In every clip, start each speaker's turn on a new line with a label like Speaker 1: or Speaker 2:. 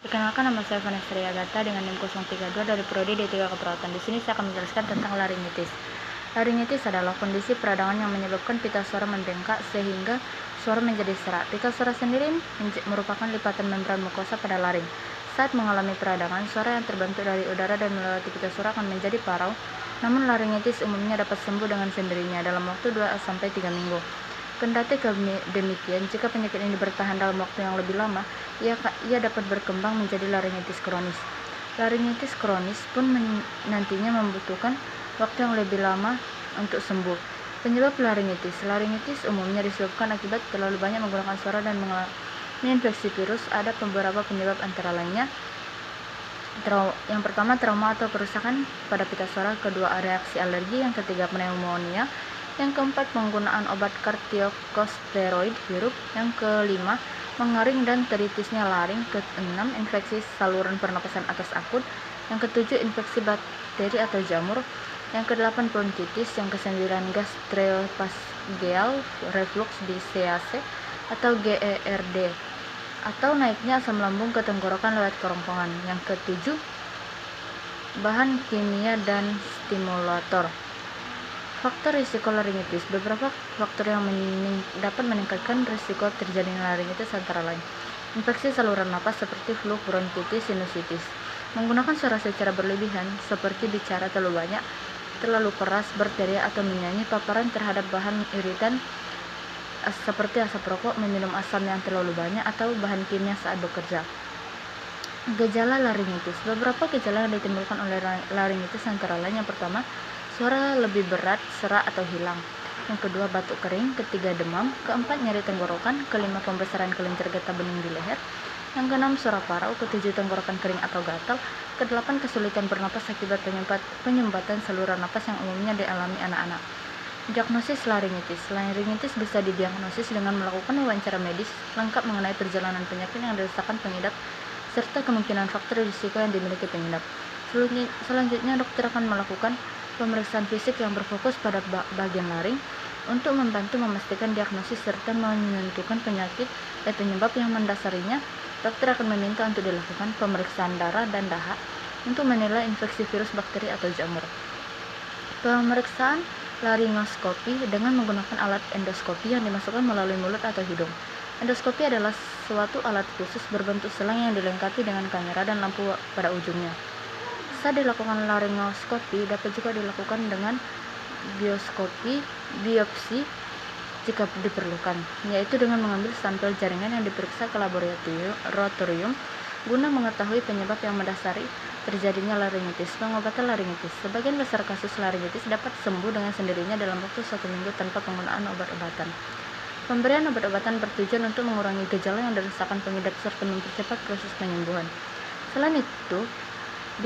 Speaker 1: Perkenalkan, nama saya Vanessa Riagata dengan NIM 032 dari Prodi D3 Keperawatan. Di sini saya akan menjelaskan tentang laringitis. Laringitis adalah kondisi peradangan yang menyebabkan pita suara membengkak sehingga suara menjadi serak. Pita suara sendiri merupakan lipatan membran mukosa pada laring. Saat mengalami peradangan, suara yang terbentuk dari udara dan melewati pita suara akan menjadi parau. Namun laringitis umumnya dapat sembuh dengan sendirinya dalam waktu 2-3 minggu. Kendati demikian, jika penyakit ini bertahan dalam waktu yang lebih lama, ia dapat berkembang menjadi laringitis kronis. Laringitis kronis pun nantinya membutuhkan waktu yang lebih lama untuk sembuh. Penyebab laringitis. Laringitis umumnya disebabkan akibat terlalu banyak menggunakan suara dan mengalami infeksi virus. Ada beberapa penyebab antara lainnya. Yang pertama, trauma atau kerusakan pada pita suara. Kedua, reaksi alergi. Yang ketiga, pneumonia. Yang keempat, penggunaan obat kortikosteroid sirup. Yang kelima, mengaring dan teritisnya laring. Keenam, infeksi saluran pernapasan atas akut. Yang ketujuh, infeksi bakteri atau jamur. Yang kedelapan, bronkitis. Yang kesembilan, gastroesophageal reflux (GERD) atau GERD, atau naiknya asam lambung ke tenggorokan lewat kerongkongan. Yang ketujuh, bahan kimia dan stimulator. Faktor risiko laringitis. Beberapa faktor yang dapat meningkatkan risiko terjadinya laringitis antara lain: infeksi saluran napas seperti flu, bronkitis, sinusitis; menggunakan suara secara berlebihan seperti bicara terlalu banyak, terlalu keras, berteriak atau menyanyi; paparan terhadap bahan iritan seperti asap rokok, meminum asam yang terlalu banyak, atau bahan kimia saat bekerja. Gejala laringitis. Beberapa gejala yang ditimbulkan oleh laringitis antara lain: yang pertama, suara lebih berat, serak atau hilang; yang kedua, batuk kering; ketiga, demam; keempat, nyeri tenggorokan; kelima, pembesaran kelenjar getah bening di leher; yang keenam, suara parau; ketujuh, tenggorokan kering atau gatal; kedelapan, kesulitan bernapas akibat penyumbatan saluran napas yang umumnya dialami anak-anak. Diagnosis laringitis. Laringitis bisa didiagnosis dengan melakukan wawancara medis lengkap mengenai perjalanan penyakit yang dirasakan pengidap serta kemungkinan faktor risiko yang dimiliki pengidap. Selanjutnya, dokter akan melakukan pemeriksaan fisik yang berfokus pada bagian laring untuk membantu memastikan diagnosis serta menentukan penyebab yang mendasarinya. Dokter akan meminta untuk dilakukan pemeriksaan darah dan dahak untuk menilai infeksi virus, bakteri atau jamur. Pemeriksaan laringoskopi dengan menggunakan alat endoskopi yang dimasukkan melalui mulut atau hidung. Endoskopi adalah suatu alat khusus berbentuk selang yang dilengkapi dengan kamera dan lampu pada ujungnya. Saat dilakukan laringoskopi, dapat juga dilakukan dengan biopsi jika diperlukan, yaitu dengan mengambil sampel jaringan yang diperiksa ke laboratorium guna mengetahui penyebab yang mendasari terjadinya laringitis. Pengobatan laringitis. Sebagian besar kasus laringitis dapat sembuh dengan sendirinya dalam waktu 1 minggu tanpa penggunaan obat-obatan. Pemberian obat-obatan bertujuan untuk mengurangi gejala yang dirasakan pengidap serta mempercepat proses penyembuhan. Selain itu,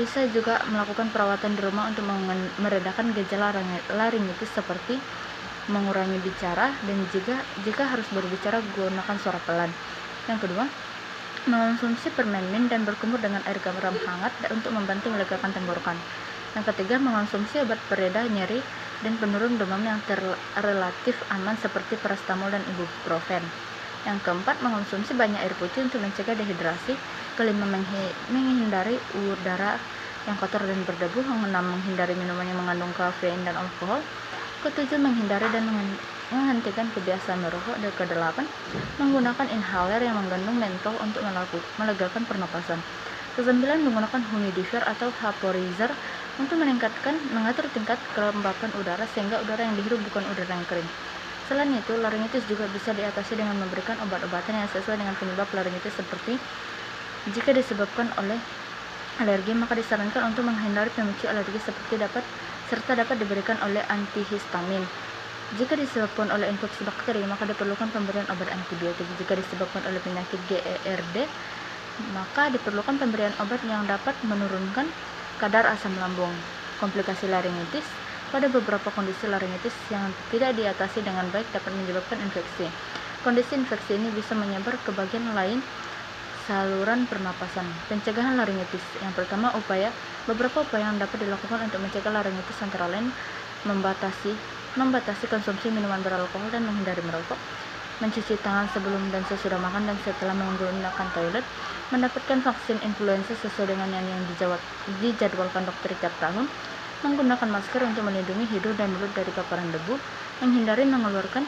Speaker 1: bisa juga melakukan perawatan di rumah untuk meredakan gejala laringitis seperti mengurangi bicara dan jika harus berbicara gunakan suara pelan. Yang kedua, mengonsumsi permen mint dan berkumur dengan air garam hangat untuk membantu melegakan tenggorokan. Yang ketiga, mengonsumsi obat pereda nyeri dan penurun demam yang relatif aman seperti paracetamol dan ibuprofen. Yang keempat, mengonsumsi banyak air putih untuk mencegah dehidrasi. Kelima, menghindari udara yang kotor dan berdebu. Keenam, menghindari minuman yang mengandung kafein dan alkohol. Ketujuh, menghindari dan menghentikan kebiasaan merokok. Dan kedelapan, menggunakan inhaler yang mengandung mentol untuk melegakan pernapasan. Kesembilan, menggunakan humidifier atau vaporizer untuk mengatur tingkat kelembapan udara sehingga udara yang dihirup bukan udara yang kering. Selain itu, laringitis juga bisa diatasi dengan memberikan obat-obatan yang sesuai dengan penyebab laringitis, seperti jika disebabkan oleh alergi, maka disarankan untuk menghindari pemicu alergi serta dapat diberikan oleh antihistamin. Jika disebabkan oleh infeksi bakteri, maka diperlukan pemberian obat antibiotik. Jika disebabkan oleh penyakit GERD, maka diperlukan pemberian obat yang dapat menurunkan kadar asam lambung. Komplikasi laringitis. Pada beberapa kondisi laringitis yang tidak diatasi dengan baik dapat menyebabkan infeksi. Kondisi infeksi ini bisa menyebar ke bagian lain saluran pernapasan. Pencegahan laringitis. Yang pertama, beberapa upaya yang dapat dilakukan untuk mencegah laringitis antara lain membatasi konsumsi minuman beralkohol dan menghindari merokok, mencuci tangan sebelum dan sesudah makan dan setelah menggunakan toilet, mendapatkan vaksin influenza sesuai dengan yang dijadwalkan dokter tiap tahun, menggunakan masker untuk melindungi hidung dan mulut dari paparan debu, menghindari mengeluarkan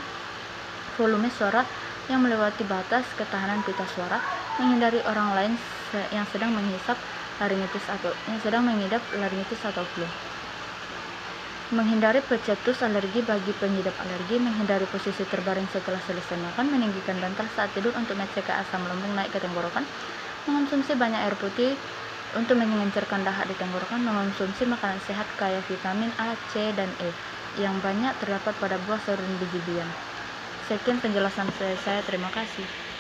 Speaker 1: volume suara yang melewati batas ketahanan pita suara, menghindari orang lain yang sedang mengidap laringitis atau flu. Menghindari pencetus alergi bagi pengidap alergi, menghindari posisi terbaring setelah selesai makan, meninggikan bantal saat tidur untuk mencegah asam lambung naik ke tenggorokan, mengonsumsi banyak air putih untuk mengencerkan dahak di tenggorokan, mengonsumsi makanan sehat kaya vitamin A, C, dan E yang banyak terdapat pada buah, sayur, dan biji-bijian. Sekian penjelasan saya, terima kasih.